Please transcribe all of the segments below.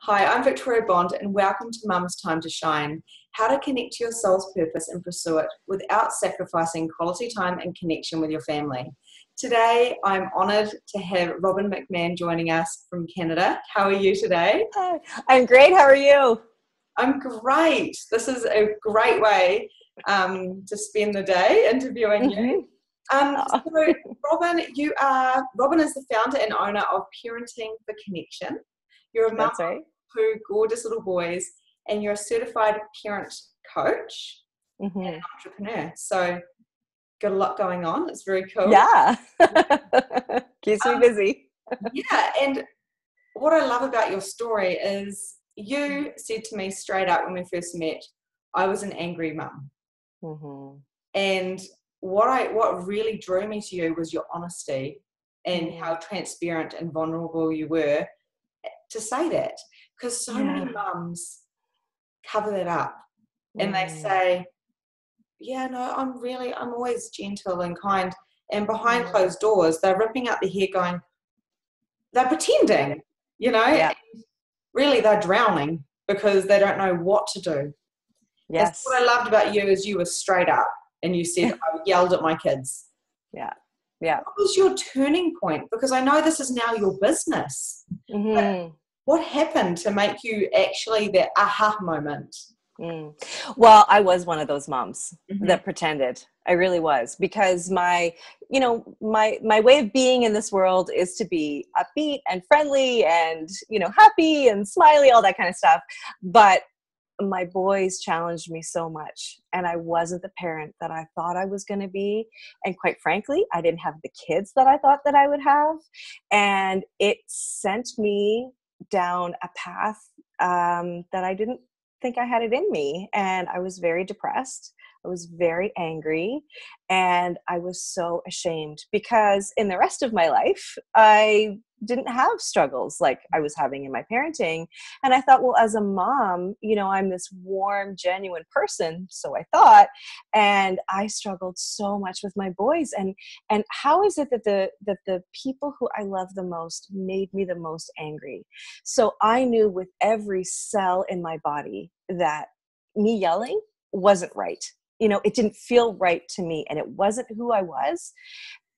Hi, I'm Victoria Bond, and welcome to Mum's Time to Shine. How to connect to your soul's purpose and pursue it without sacrificing quality time and connection with your family. Today, I'm honoured to have Robbin McManne joining us from Canada. How are you today? Hi, I'm great. How are you? I'm great. This is a great way to spend the day interviewing you. Oh, So, Robbin is the founder and owner of Parenting for Connection. You're a mum that's right. of two gorgeous little boys, and you're a certified parent coach and hmm entrepreneur. So, got a lot going on. It's very cool. Yeah. Keeps me Um, busy. yeah, and what I love about your story is you said to me straight up when we first met, I was an angry mum. hmm And what really drew me to you was your honesty and how transparent and vulnerable you were to say that. Because so many Yeah. mums cover that up and they Mm. say, yeah, no, I'm always gentle and kind. And behind Mm. closed doors, they're ripping out their hair going, they're pretending, Yeah. and really they're drowning because they don't know what to do. And so what I Yes. loved about you is you were straight up and you said, I yelled at my kids. Yeah. Yeah. What was your turning point? Because I know this is now your business. But hmm what happened to make you actually that aha moment? Mm. Well, I was one of those moms Mm-hmm. that pretended. I really was, because my way of being in this world is to be upbeat and friendly and, happy and smiley, all that kind of stuff. But my boys challenged me so much, and I wasn't the parent that I thought I was going to be. And quite frankly, I didn't have the kids that I thought that I would have. And it sent me down a path that I didn't think I had it in me. And I was very depressed. I was very angry, and I was so ashamed, because in the rest of my life, I didn't have struggles like I was having in my parenting. And I thought, well, as a mom, I'm this warm, genuine person, so I thought, and I struggled so much with my boys. And how is it that the people who I love the most made me the most angry? So I knew with every cell in my body that me yelling wasn't right. It didn't feel right to me, and it wasn't who I was,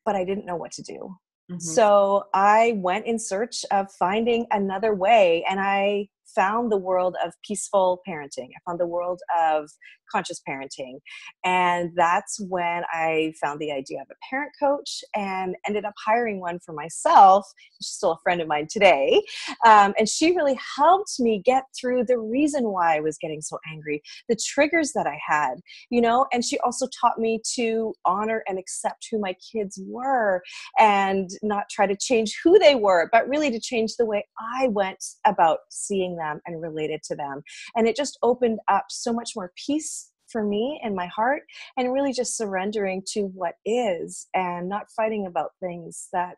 but I didn't know what to do. Mm-hmm. So I went in search of finding another way, and I found the world of peaceful parenting. I found the world of conscious parenting. And that's when I found the idea of a parent coach and ended up hiring one for myself. She's still a friend of mine today. And she really helped me get through the reason why I was getting so angry, the triggers that I had, and she also taught me to honor and accept who my kids were and not try to change who they were, but really to change the way I went about seeing them and related to them. And it just opened up so much more peace for me in my heart, and really just surrendering to what is and not fighting about things that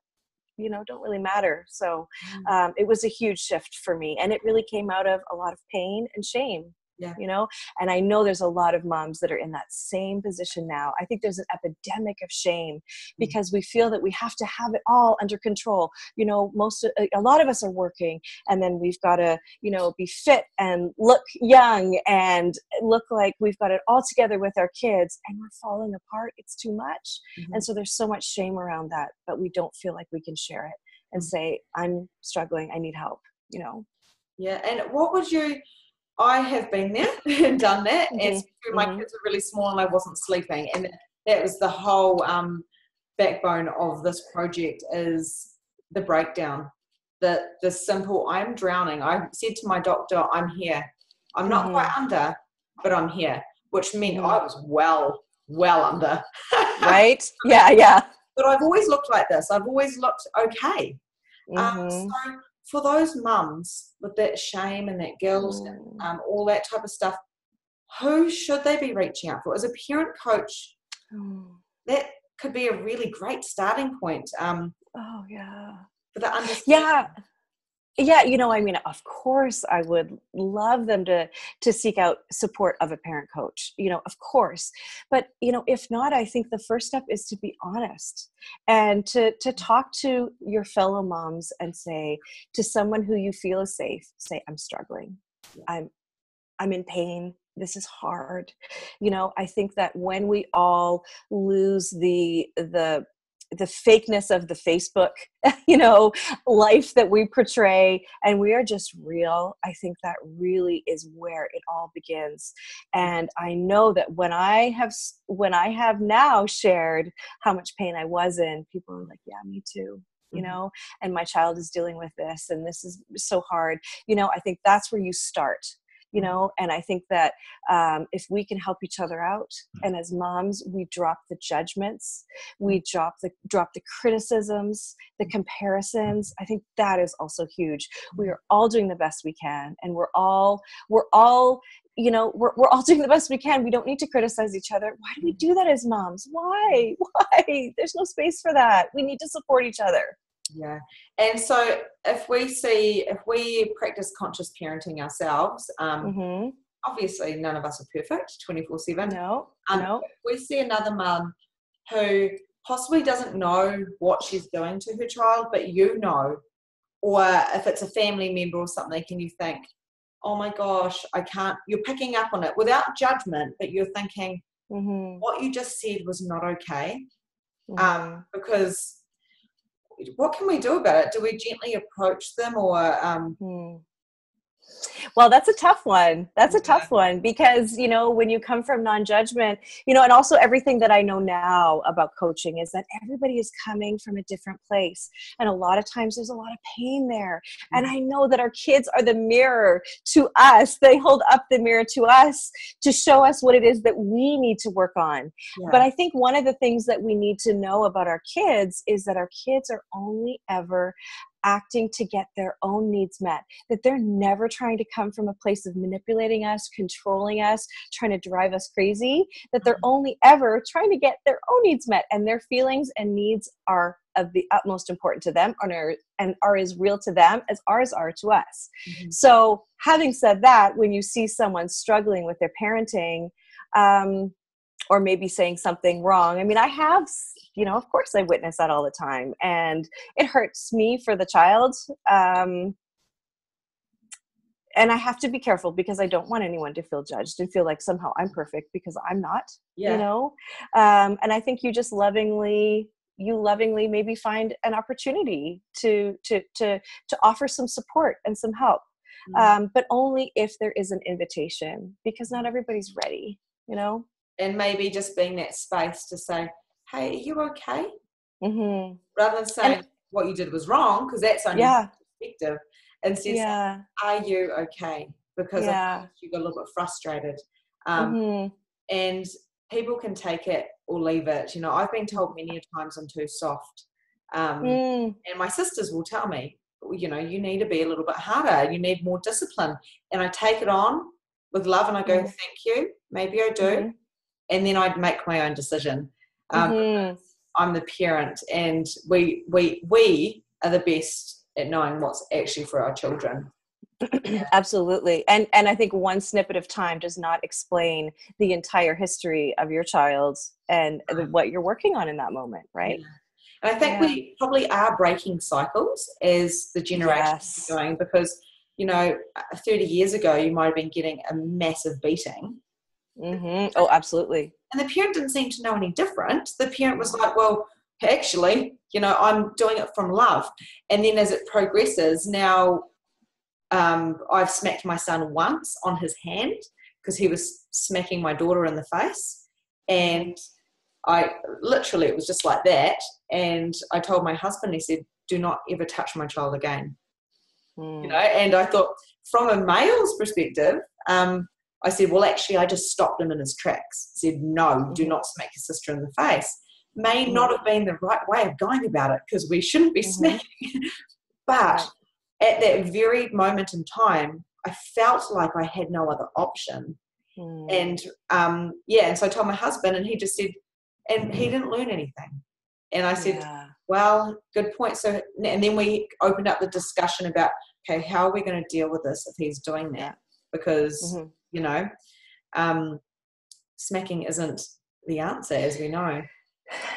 don't really matter. So it was a huge shift for me, and it really came out of a lot of pain and shame. Yeah. And I know there's a lot of moms that are in that same position now. I think there's an epidemic of shame because we feel that we have to have it all under control. A lot of us are working, and then we've got to, be fit and look young and look like we've got it all together with our kids, and we're falling apart. It's too much. Mm-hmm. And so there's so much shame around that, but we don't feel like we can share it and say, I'm struggling, I need help, Yeah. And I have been there and done that, and especially my kids were really small and I wasn't sleeping, and that was the whole backbone of this project is the breakdown, the simple, I'm drowning. I said to my doctor, I'm here. I'm not quite under, but I'm here, which meant I was well under. Right? Yeah, yeah. But I've always looked like this. I've always looked okay. Mm-hmm. So for those mums with that shame and that guilt and all that type of stuff, who should they be reaching out for? As a parent coach, that could be a really great starting point Oh, yeah. for the understanding. Yeah. Yeah, I mean, of course, I would love them to seek out support of a parent coach, of course. But, if not, I think the first step is to be honest and to talk to your fellow moms and say to someone who you feel is safe, say, I'm struggling. I'm in pain. This is hard. I think that when we all lose the fakeness of the Facebook, life that we portray, and we are just real, I think that really is where it all begins. And I know that when I have now shared how much pain I was in, people are like, yeah, me too. And my child is dealing with this, and this is so hard. I think that's where you start. And I think that if we can help each other out, and as moms, we drop the judgments, we drop the criticisms, the comparisons, I think that is also huge. We are all doing the best we can, and we're all doing the best we can. We don't need to criticize each other. Why do we do that as moms? Why? There's no space for that. We need to support each other. Yeah. And so if we practice conscious parenting ourselves, obviously none of us are perfect 24/7. No. If we see another mum who possibly doesn't know what she's doing to her child, but or if it's a family member or something, and you think, oh my gosh, I can't, you're picking up on it without judgment, but you're thinking, what you just said was not okay. Because what can we do about it? Do we gently approach them, or Well, that's a tough one. That's a tough one because, when you come from non-judgment, and also everything that I know now about coaching is that everybody is coming from a different place. And a lot of times there's a lot of pain there. And I know that our kids are the mirror to us. They hold up the mirror to us to show us what it is that we need to work on. Yeah. But I think one of the things that we need to know about our kids is that our kids are only ever acting to get their own needs met, that they're never trying to come from a place of manipulating us, controlling us, trying to drive us crazy, that they're only ever trying to get their own needs met, and their feelings and needs are of the utmost importance to them and are as real to them as ours are to us. So having said that, when you see someone struggling with their parenting, or maybe saying something wrong. I mean, I have, of course I witness that all the time, and it hurts me for the child. And I have to be careful because I don't want anyone to feel judged and feel like somehow I'm perfect, because I'm not, and I think you just lovingly maybe find an opportunity to offer some support and some help. But only if there is an invitation, because not everybody's ready, And maybe just being that space to say, hey, are you okay? Rather than saying what you did was wrong, because that's only perspective. And says, are you okay? Because of course you got a little bit frustrated. And people can take it or leave it. I've been told many times I'm too soft. And my sisters will tell me, you need to be a little bit harder. You need more discipline. And I take it on with love and I go, thank you. Maybe I do. And then I'd make my own decision. I'm the parent, and we are the best at knowing what's actually for our children. Absolutely. And I think one snippet of time does not explain the entire history of your child and what you're working on in that moment, right? And I think we probably are breaking cycles as the generations are going, because 30 years ago you might have been getting a massive beating. Oh, absolutely. And the parent didn't seem to know any different. The parent was like, well, actually, I'm doing it from love. And then as it progresses, now I've smacked my son once on his hand because he was smacking my daughter in the face. And it was just like that. And I told my husband, he said, do not ever touch my child again. And I thought, from a male's perspective, I said, well, actually, I just stopped him in his tracks. Said, no, do not smack your sister in the face. May not have been the right way of going about it, because we shouldn't be smacking. But at that very moment in time, I felt like I had no other option. And, and so I told my husband, and he just said, and he didn't learn anything. And I said, well, good point. So, and then we opened up the discussion about okay, how are we going to deal with this if he's doing that? Because, you know, smacking isn't the answer, as we know.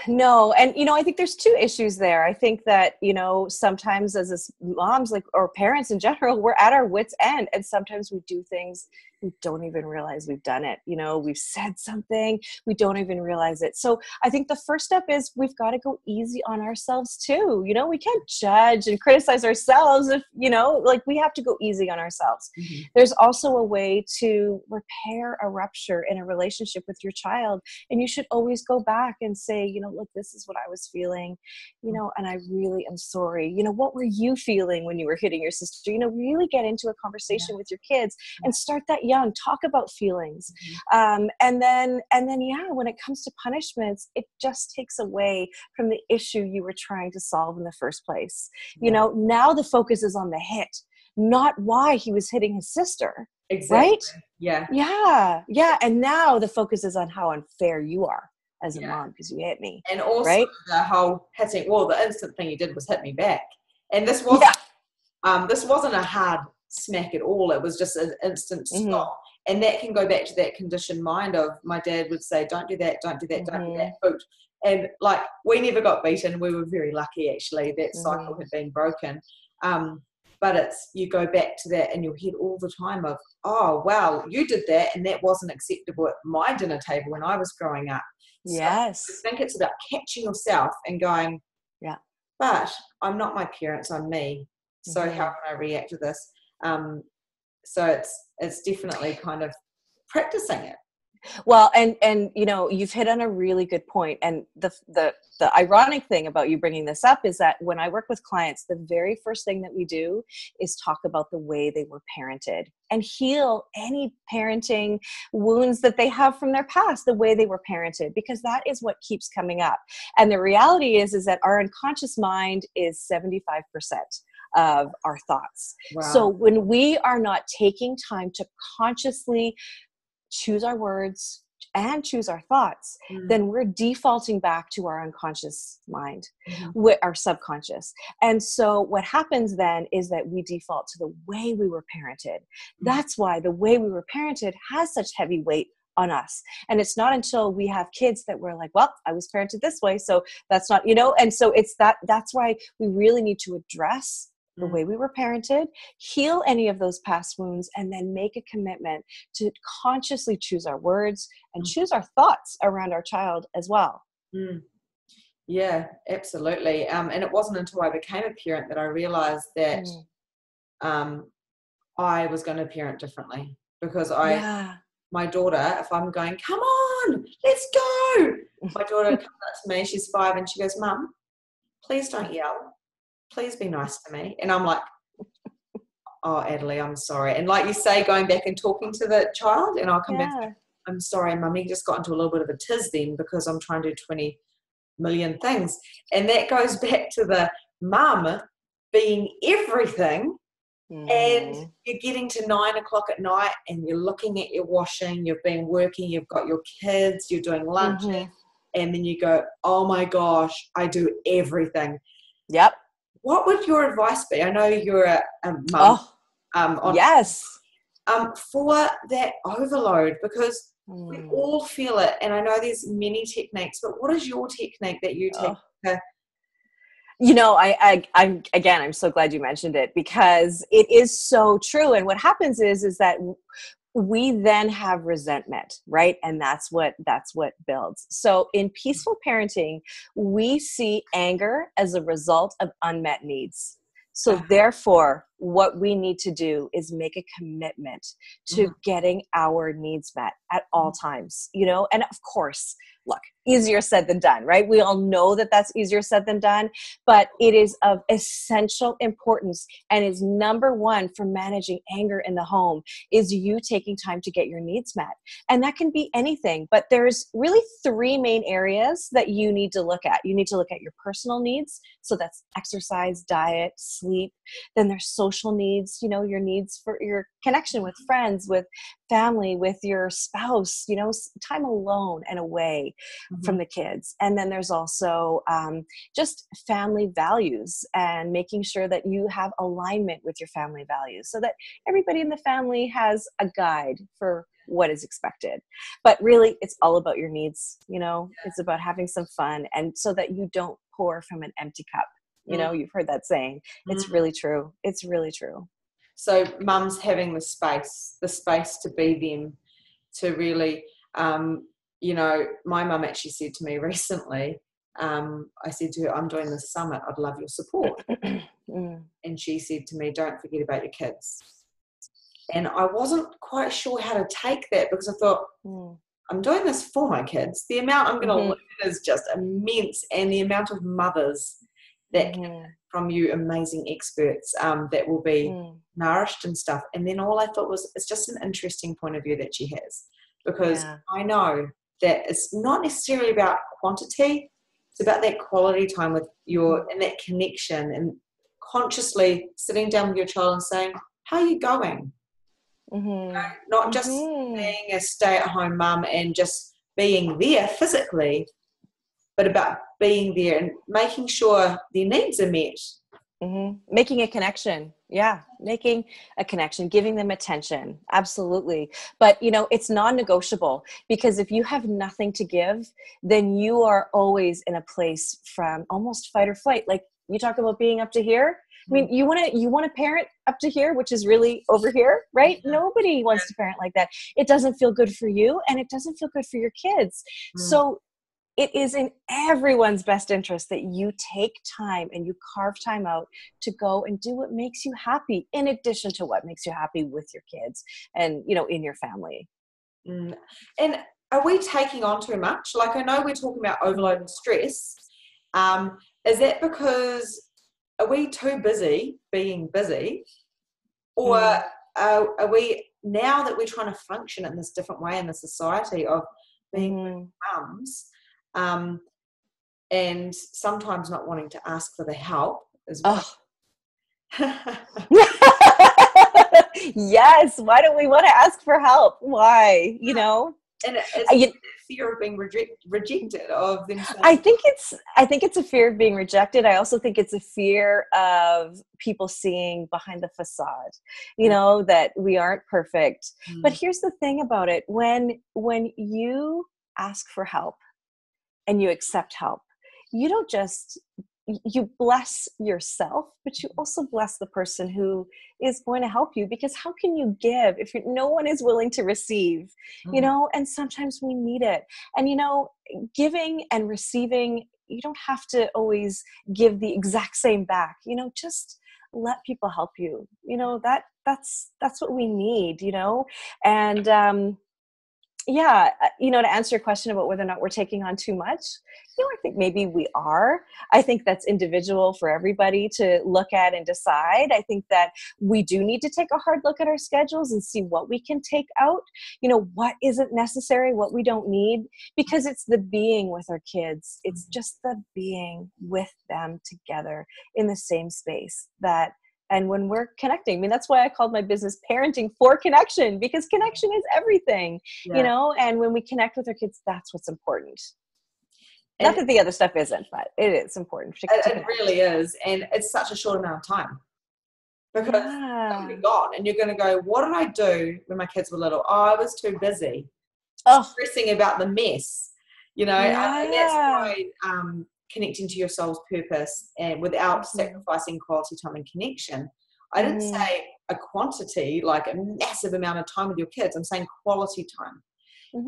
No. And, you know, I think there's two issues there. I think that, you know, sometimes as moms, like, or parents in general, we're at our wits' end. And sometimes we do things we don't even realize we've done it. You know, we've said something, we don't even realize it. So I think the first step is we've got to go easy on ourselves too. You know, we can't judge and criticize ourselves if, you know, like, we have to go easy on ourselves. There's also a way to repair a rupture in a relationship with your child. And you should always go back and say, you know, look, this is what I was feeling, you know, and I really am sorry. You know, what were you feeling when you were hitting your sister? You know, really get into a conversation with your kids and start that young. Talk about feelings. And then, yeah, when it comes to punishments, it just takes away from the issue you were trying to solve in the first place. You know, now the focus is on the hit, not why he was hitting his sister. Exactly. Right? Yeah. Yeah. Yeah. And now the focus is on how unfair you are as a mom because you hit me. And also the whole hitting, well, the instant thing you did was hit me back. And this wasn't a hard smack at all. It was just an instant stop. And that can go back to that conditioned mind of, my dad would say, don't do that, don't do that, don't do that, boot. And like, we never got beaten. We were very lucky, actually. That cycle had been broken. But it's, you go back to that in your head all the time of, oh, wow, you did that, and that wasn't acceptable at my dinner table when I was growing up. Yes. So I think it's about catching yourself and going, but I'm not my parents, I'm me. So how can I react to this? So it's definitely kind of practicing it. Well, and you know, you've hit on a really good point. And the ironic thing about you bringing this up is that when I work with clients, the very first thing that we do is talk about the way they were parented and heal any parenting wounds that they have from their past, the way they were parented, because that is what keeps coming up. And the reality is that our unconscious mind is 75% of our thoughts. Wow. So when we are not taking time to consciously choose our words and choose our thoughts, then we're defaulting back to our unconscious mind, with our subconscious. And so what happens then is that we default to the way we were parented. That's why the way we were parented has such heavy weight on us. And it's not until we have kids that we're like, well, I was parented this way, so that's not, you know. And so it's that's why we really need to address the way we were parented, heal any of those past wounds, and then make a commitment to consciously choose our words and choose our thoughts around our child as well. Yeah, absolutely. And it wasn't until I became a parent that I realized that I was going to parent differently, because my daughter, if I'm going, come on, let's go. My daughter comes up to me, she's 5, and she goes, Mum, please don't yell. Please be nice to me. And I'm like, oh, Adelie, I'm sorry. And like you say, going back and talking to the child, and I'll come back and say, I'm sorry, Mummy just got into a little bit of a tiz then, because I'm trying to do 20 million things. And that goes back to the mum being everything. And you're getting to 9 o'clock at night and you're looking at your washing, you've been working, you've got your kids, you're doing lunches, and then you go, oh my gosh, I do everything. Yep. What would your advice be? I know you're a mum. For that overload, because we all feel it. And I know there's many techniques, but what is your technique that you take? You know, I'm so glad you mentioned it, because it is so true. And what happens is that we then have resentment, right? And that's what builds. So in peaceful parenting, we see anger as a result of unmet needs. So therefore, what we need to do is make a commitment to getting our needs met at all times, you know? And of course, look, easier said than done, right? We all know that that's easier said than done, but it is of essential importance and is number one for managing anger in the home, is you taking time to get your needs met. And that can be anything, but there's really 3 main areas that you need to look at. You need to look at your personal needs. So that's exercise, diet, sleep. Then there's social social needs, you know, your needs for your connection with friends, with family, with your spouse, you know, time alone and away from the kids. And then there's also just family values and making sure that you have alignment with your family values so that everybody in the family has a guide for what is expected. But really, it's all about your needs, you know, it's about having some fun, and so that you don't pour from an empty cup. You know, you've heard that saying. It's really true. It's really true. So mums having the space to be them, to really, you know, my mum actually said to me recently, I said to her, I'm doing this summit, I'd love your support. And she said to me, don't forget about your kids. And I wasn't quite sure how to take that, because I thought, I'm doing this for my kids. The amount I'm going to learn is just immense, and the amount of mothers that can, from you amazing experts, that will be nourished and stuff. And then all I thought was, it's just an interesting point of view that she has, because I know that it's not necessarily about quantity, it's about that quality time with your, and that connection, and consciously sitting down with your child and saying, how are you going? You know, not just being a stay-at-home mum and just being there physically, but about being there and making sure their needs are met. Making a connection. Yeah. Making a connection, giving them attention. Absolutely. But, you know, it's non-negotiable, because if you have nothing to give, then you are always in a place from almost fight or flight. Like you talk about being up to here. I mean, you want to parent up to here, which is really over here, right? Nobody wants to parent like that. It doesn't feel good for you, and it doesn't feel good for your kids. So it is in everyone's best interest that you take time and you carve time out to go and do what makes you happy, in addition to what makes you happy with your kids and, you know, in your family. And are we taking on too much? Like, I know we're talking about overload and stress. Is that because are we too busy being busy, or are we, now that we're trying to function in this different way in the society of being mums, and sometimes not wanting to ask for the help as well? Yes. Why don't we want to ask for help? Why? You know? And it's fear of being rejected, of them saying, I think it's a fear of being rejected. I also think it's a fear of people seeing behind the facade, you know, that we aren't perfect. But here's the thing about it. When you ask for help and you accept help, you don't just, you bless yourself, but you also bless the person who is going to help you, because how can you give if no one is willing to receive, you know? And sometimes we need it. And, you know, giving and receiving, you don't have to always give the exact same back, you know, just let people help you, you know, that's what we need, you know? And, yeah, you know, to answer your question about whether or not we're taking on too much, you know, I think maybe we are. I think that's individual for everybody to look at and decide. I think that we do need to take a hard look at our schedules and see what we can take out, you know, what isn't necessary, what we don't need, because it's the being with our kids. It's just the being with them together in the same space that. And when we're connecting, I mean, that's why I called my business Parenting for Connection, because connection is everything, you know, and when we connect with our kids, that's what's important. And not that the other stuff isn't, but it is important. It really is. And it's such a short amount of time, because you'll be gone and you're going to go, what did I do when my kids were little? Oh, I was too busy stressing about the mess, you know, and that's why, connecting to your soul's purpose and without sacrificing quality time and connection. I didn't say a quantity, like a massive amount of time with your kids. I'm saying quality time.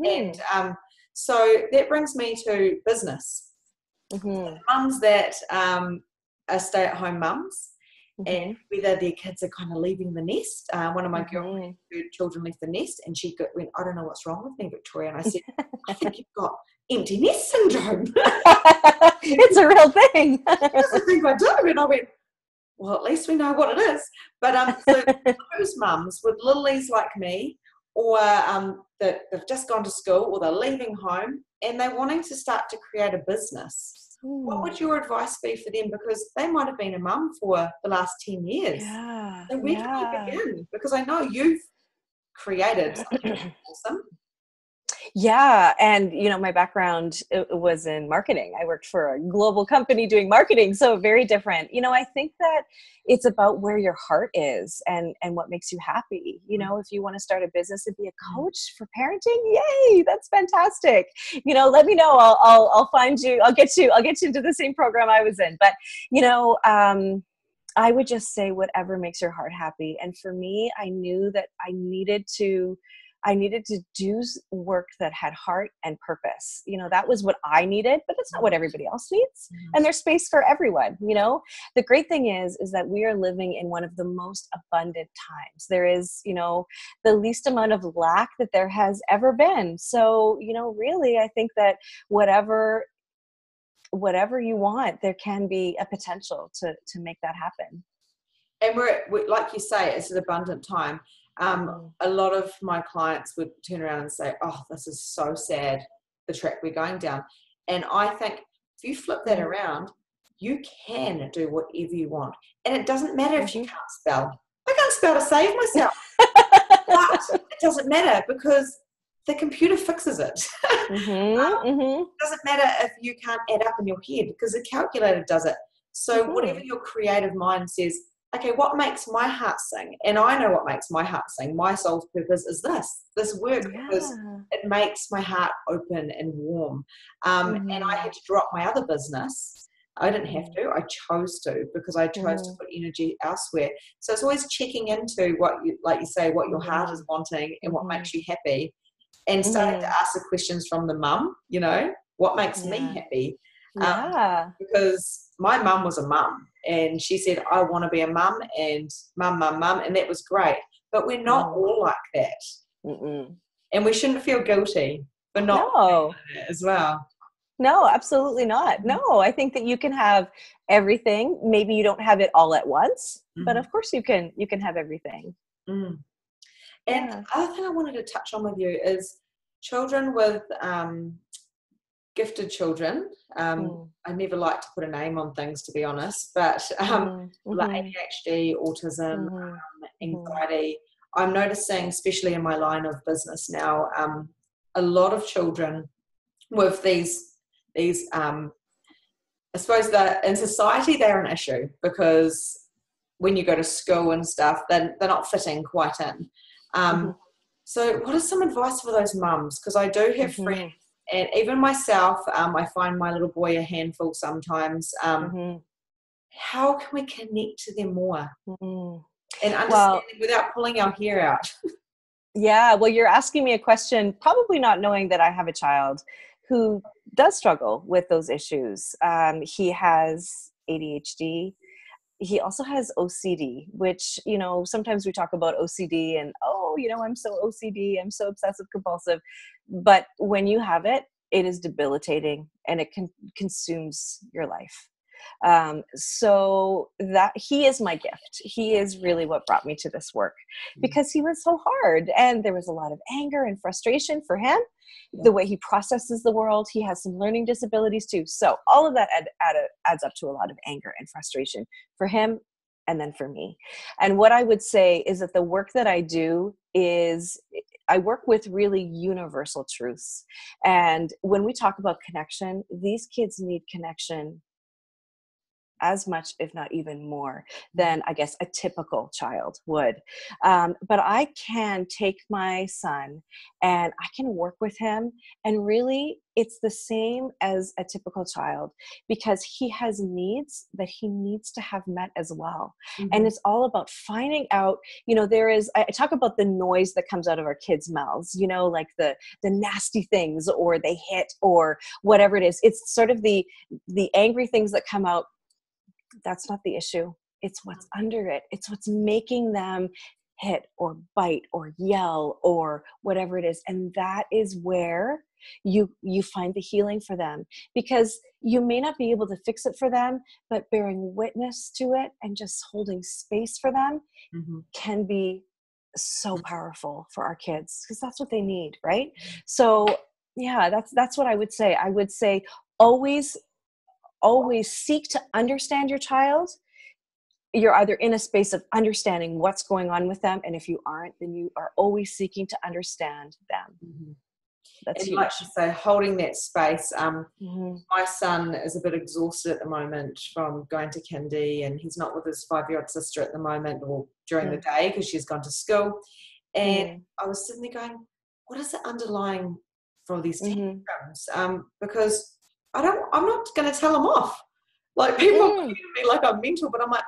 And so that brings me to business. Mums that are stay-at-home mums, and whether their kids are kind of leaving the nest. One of my girlfriend's children left the nest, and she went, I don't know what's wrong with me, Victoria. And I said, I think you've got empty nest syndrome. It's a real thing. That's the thing I do. And I went, well, at least we know what it is. But so those mums with littlies like me, or that they've just gone to school, or they're leaving home and they're wanting to start to create a business. what would your advice be for them? Because they might have been a mum for the last 10 years. Yeah. So where can I begin? Because I know you've created something awesome. Yeah. And, my background was in marketing. I worked for a global company doing marketing. So very different. I think that it's about where your heart is and what makes you happy. If you want to start a business and be a coach for parenting, yay, that's fantastic. Let me know. I'll find you. I'll get you into the same program I was in. But, I would just say whatever makes your heart happy. And for me, I knew that I needed to do work that had heart and purpose. That was what I needed, but that's not what everybody else needs. And there's space for everyone. The great thing is that we are living in one of the most abundant times. There is, the least amount of lack that there has ever been. So, really, I think that whatever you want, there can be a potential to make that happen. And we're like you say, it's an abundant time. A lot of my clients would turn around and say, oh, this is so sad, the track we're going down. And I think if you flip that around, you can do whatever you want. And it doesn't matter if you can't spell. I can't spell to save myself. But it doesn't matter because the computer fixes it. It doesn't matter if you can't add up in your head because the calculator does it. So whatever your creative mind says, okay, what makes my heart sing? And I know what makes my heart sing. My soul's purpose is this work, because it makes my heart open and warm. And I had to drop my other business. I didn't have to. I chose to, because I chose to put energy elsewhere. So it's always checking into what you, like you say, what your heart is wanting and what makes you happy. And starting to ask the questions from the mum, what makes me happy? Because my mum was a mum and she said, I want to be a mum, and mum, and that was great. But we're not all like that. And we shouldn't feel guilty for not doing it as well. No, absolutely not. No, I think that you can have everything. Maybe you don't have it all at once, but of course you can have everything. And the other thing I wanted to touch on with you is children with gifted children. I never like to put a name on things, to be honest, but like ADHD, autism, anxiety. I'm noticing, especially in my line of business now, a lot of children with these I suppose that in society they're an issue, because when you go to school and stuff, they're not fitting quite in. So what is some advice for those mums? Because I do have friends, and even myself, I find my little boy a handful sometimes. How can we connect to them more and understand without pulling our hair out? Yeah, well, you're asking me a question, probably not knowing that I have a child who does struggle with those issues. He has ADHD. He also has OCD, which, sometimes we talk about OCD and, I'm so OCD, I'm so obsessive compulsive. But when you have it, it is debilitating and it consumes your life. So that he is my gift. He is really what brought me to this work, because he was so hard and there was a lot of anger and frustration for him. The way he processes the world, he has some learning disabilities too. So all of that adds up to a lot of anger and frustration for him and then for me. And what I would say is that the work that I do is I work with really universal truths. And when we talk about connection, these kids need connection as much, if not even more, than I guess a typical child would. But I can take my son and I can work with him, and really it's the same as a typical child, because he has needs that he needs to have met as well. And it's all about finding out, I talk about the noise that comes out of our kids' mouths, like the nasty things, or they hit, or whatever it is. It's sort of the angry things that come out. That's not the issue. It's what's under it. It's what's making them hit or bite or yell or whatever it is. And that is where you find the healing for them, because you may not be able to fix it for them, but bearing witness to it and just holding space for them can be so powerful for our kids, because that's what they need, right? So yeah, that's what I would say. I would say always always seek to understand your child, you're either in a space of understanding what's going on with them, and if you aren't, then you are always seeking to understand them. Mm-hmm. That's and huge. like you say, holding that space. Mm-hmm. My son is a bit exhausted at the moment from going to kindy, and he's not with his 5-year-old sister at the moment or during the day because she's gone to school. And I was sitting there going, what is the underlying for these tantrums? Because I'm not going to tell him off. Like, people look at me like I'm mental, but I'm like,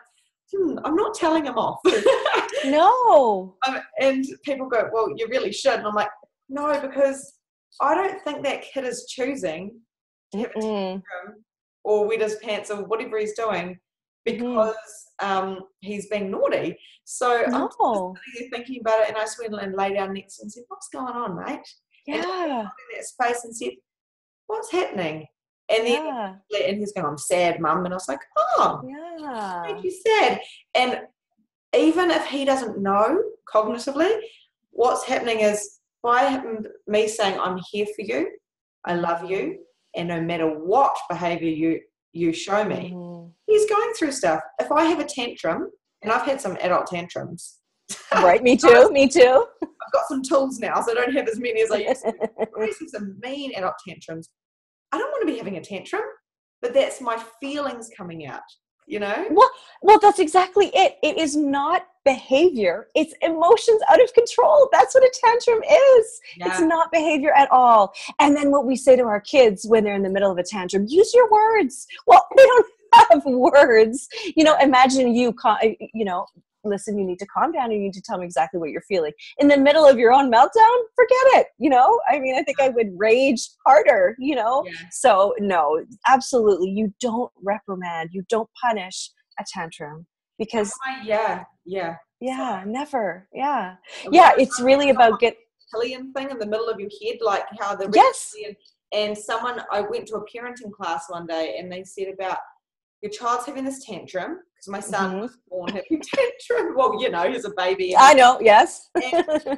I'm not telling him off. No. And people go, well, you really should. And I'm like, no, because I don't think that kid is choosing to have a tantrum or wet his pants or whatever he's doing because he's being naughty. So I'm just sitting there thinking about it, and I just went and lay down next to him and said, what's going on, mate? And just in that space and said, what's happening? And then he's going, I'm sad, Mum. And I was like, oh, what made you sad? And even if he doesn't know cognitively, what's happening is by me saying, I'm here for you, I love you, and no matter what behavior you show me, he's going through stuff. If I have a tantrum, and I've had some adult tantrums. Right, me too, me too. I've got some tools now, so I don't have as many as I used to. I used to have some mean adult tantrums. I don't want to be having a tantrum, but that's my feelings coming out, you know? Well, that's exactly it. It is not behavior. It's emotions out of control. That's what a tantrum is. Yeah. It's not behavior at all. And then what we say to our kids when they're in the middle of a tantrum, use your words. Well, they don't have words. You know, imagine listen, you need to calm down and you need to tell me exactly what you're feeling. In the middle of your own meltdown, forget it. You know, I mean, I think I would rage harder, you know? Yeah. So no, absolutely. You don't reprimand, you don't punish a tantrum because never. Yeah. Yeah. It's really about Killian thing in the middle of your head, like how the and I went to a parenting class one day and they said about your child's having this tantrum because my son was born having tantrum. Well, you know, he's a baby. I know, yes. And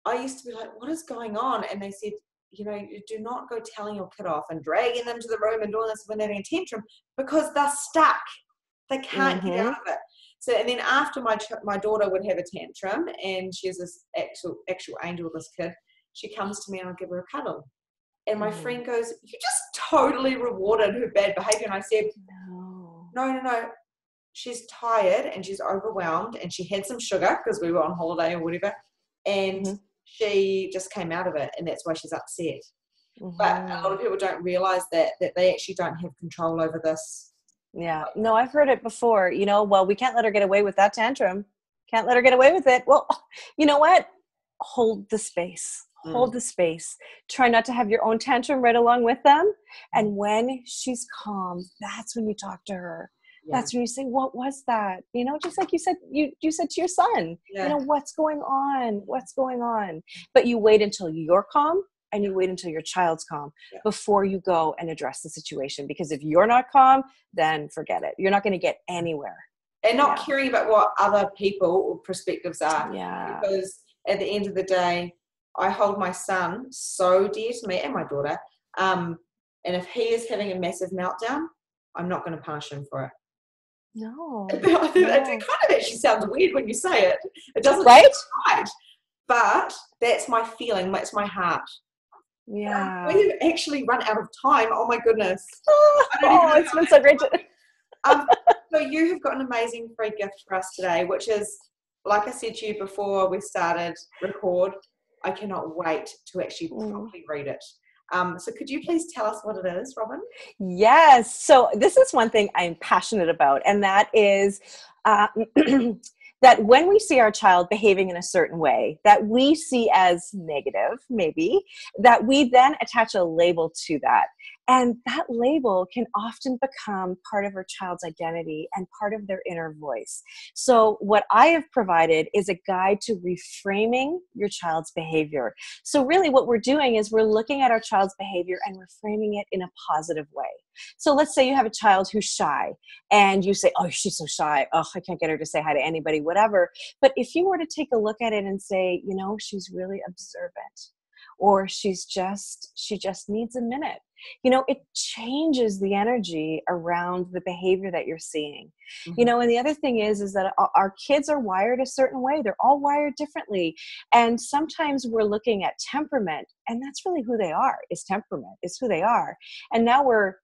I used to be like, what is going on? And they said, you know, you do not go telling your kid off and dragging them to the room and doing this when they're having a tantrum because they're stuck. They can't get out of it. So, and then after my daughter would have a tantrum, and she's this actual angel, this kid, she comes to me and I'll give her a cuddle. And my friend goes, you just totally rewarded her bad behavior. And I said, no. She's tired and she's overwhelmed and she had some sugar because we were on holiday or whatever. And she just came out of it, and that's why she's upset. But a lot of people don't realize that they actually don't have control over this. Yeah. No, I've heard it before. You know, well, we can't let her get away with that tantrum. Can't let her get away with it. Well, you know what? Hold the space. Hold the space. Try not to have your own tantrum right along with them. And when she's calm, that's when you talk to her. Yeah. That's when you say, what was that? You know, just like you said, you said to your son, you know, what's going on? What's going on? But you wait until you're calm and you wait until your child's calm before you go and address the situation. Because if you're not calm, then forget it. You're not going to get anywhere. And not caring about what other people or perspectives are. Yeah. Because at the end of the day, I hold my son so dear to me and my daughter. And if he is having a massive meltdown, I'm not going to punish him for it. No. It kind of actually sounds weird when you say it. It doesn't sound right. But that's my feeling. That's my heart. Yeah. We've actually run out of time. Oh my goodness. It's been so great. So you have got an amazing free gift for us today, which is, like I said to you before we started record, I cannot wait to actually properly read it. So could you please tell us what it is, Robbin? Yes. So this is one thing I'm passionate about, and that is that when we see our child behaving in a certain way that we see as negative, maybe, that we then attach a label to that. And that label can often become part of our child's identity and part of their inner voice. So what I have provided is a guide to reframing your child's behavior. So really what we're doing is we're looking at our child's behavior and reframing it in a positive way. So let's say you have a child who's shy and you say, oh, she's so shy. Oh, I can't get her to say hi to anybody, whatever. But if you were to take a look at it and say, you know, she's really observant. or she just needs a minute. It changes the energy around the behavior that you're seeing. Mm-hmm. And the other thing is that our kids are wired a certain way. They're all wired differently. And sometimes we're looking at temperament, and that's really who they are, is temperament, is who they are. And now we're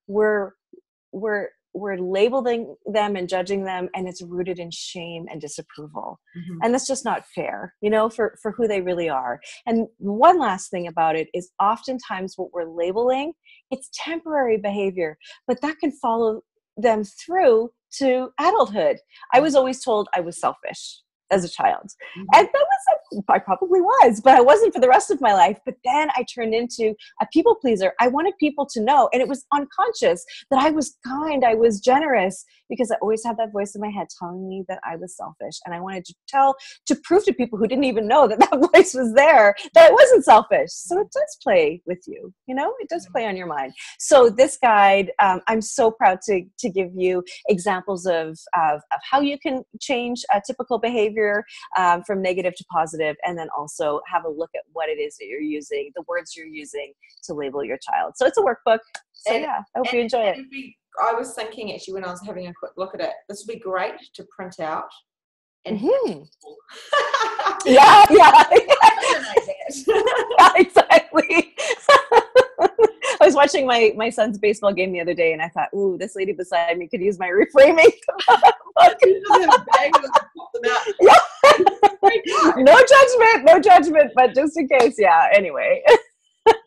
labeling them and judging them, and it's rooted in shame and disapproval. Mm-hmm. And that's just not fair, for who they really are. And one last thing about it is oftentimes what we're labeling, it's temporary behavior, but that can follow them through to adulthood. I was always told I was selfish as a child. Mm-hmm. And I probably was, but I wasn't for the rest of my life. But then I turned into a people pleaser. I wanted people to know, and it was unconscious, that I was kind, I was generous, because I always had that voice in my head telling me that I was selfish. And I wanted to prove to people who didn't even know that voice was there, that I wasn't selfish. So it does play with you, it does play on your mind. So this guide, I'm so proud to give you examples of how you can change a typical behavior from negative to positive, and then also have a look at what it is that you're using, the words you're using to label your child. So it's a workbook. So I hope you enjoy it. I was thinking actually when I was having a quick look at it, this would be great to print out. And yeah. Yeah, exactly. I was watching my son's baseball game the other day, and I thought, ooh, this lady beside me could use my reframing. No judgment, but just in case. Yeah, anyway.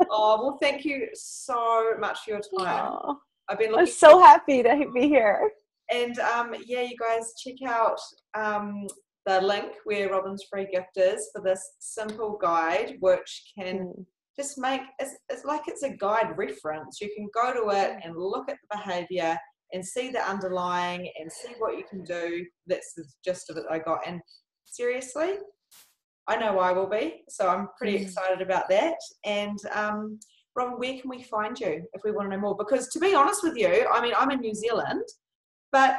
Well, thank you so much for your time. I'm so happy to be here. And you guys check out the link where Robbin's free gift is for this simple guide, which can just make, it's like it's a guide reference. You can go to it and look at the behavior and see the underlying and see what you can do. That's the gist of it I got. And seriously, I know I will be. So I'm pretty excited about that. And Robbin, where can we find you if we want to know more? Because to be honest with you, I mean, I'm in New Zealand, but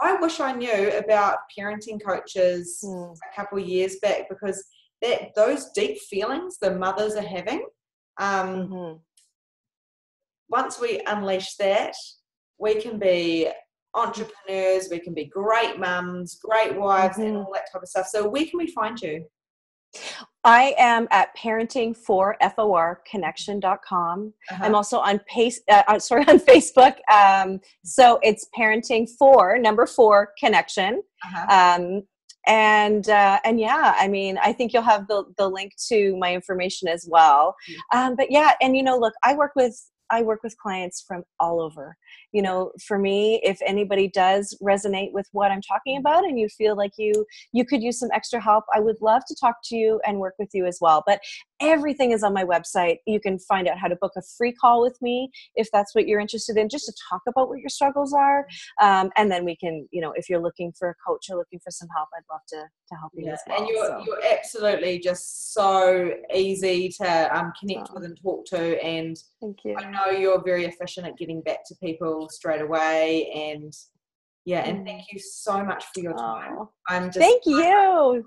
I wish I knew about parenting coaches a couple of years back, because those deep feelings the mothers are having, once we unleash that, we can be entrepreneurs, we can be great mums, great wives, and all that type of stuff. So where can we find you? I am at parentingforconnection.com. I'm also on Facebook. So it's parenting for number 4 connection. And yeah, I mean, I think you'll have the link to my information as well. But yeah, and look, I work with clients from all over. For me, if anybody does resonate with what I'm talking about and you feel like you could use some extra help, I would love to talk to you and work with you as well. But everything is on my website. You can find out how to book a free call with me if that's what you're interested in, just to talk about what your struggles are. And then we can, if you're looking for a coach or looking for some help, I'd love to help you as well. And you're absolutely just so easy to connect with and talk to. And thank you. I know you're very efficient at getting back to people straight away. And and thank you so much for your time. Thank you.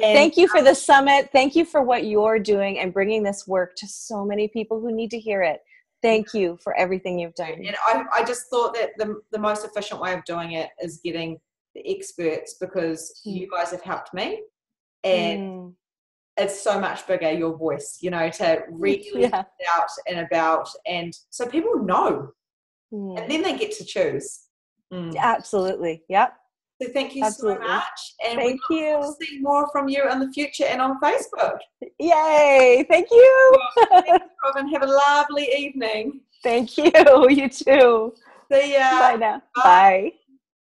And thank you for the summit. Thank you for what you're doing and bringing this work to so many people who need to hear it. Thank you for everything you've done. And I just thought that the most efficient way of doing it is getting the experts, because you guys have helped me, and it's so much bigger, your voice, to really get out and about, and so people know, and then they get to choose. Absolutely. Yep. So thank you so much. And thank you. To see more from you in the future and on Facebook. Yay. Thank you. Thanks, Robbin. Have a lovely evening. Thank you. You too. See ya. Bye now. Bye.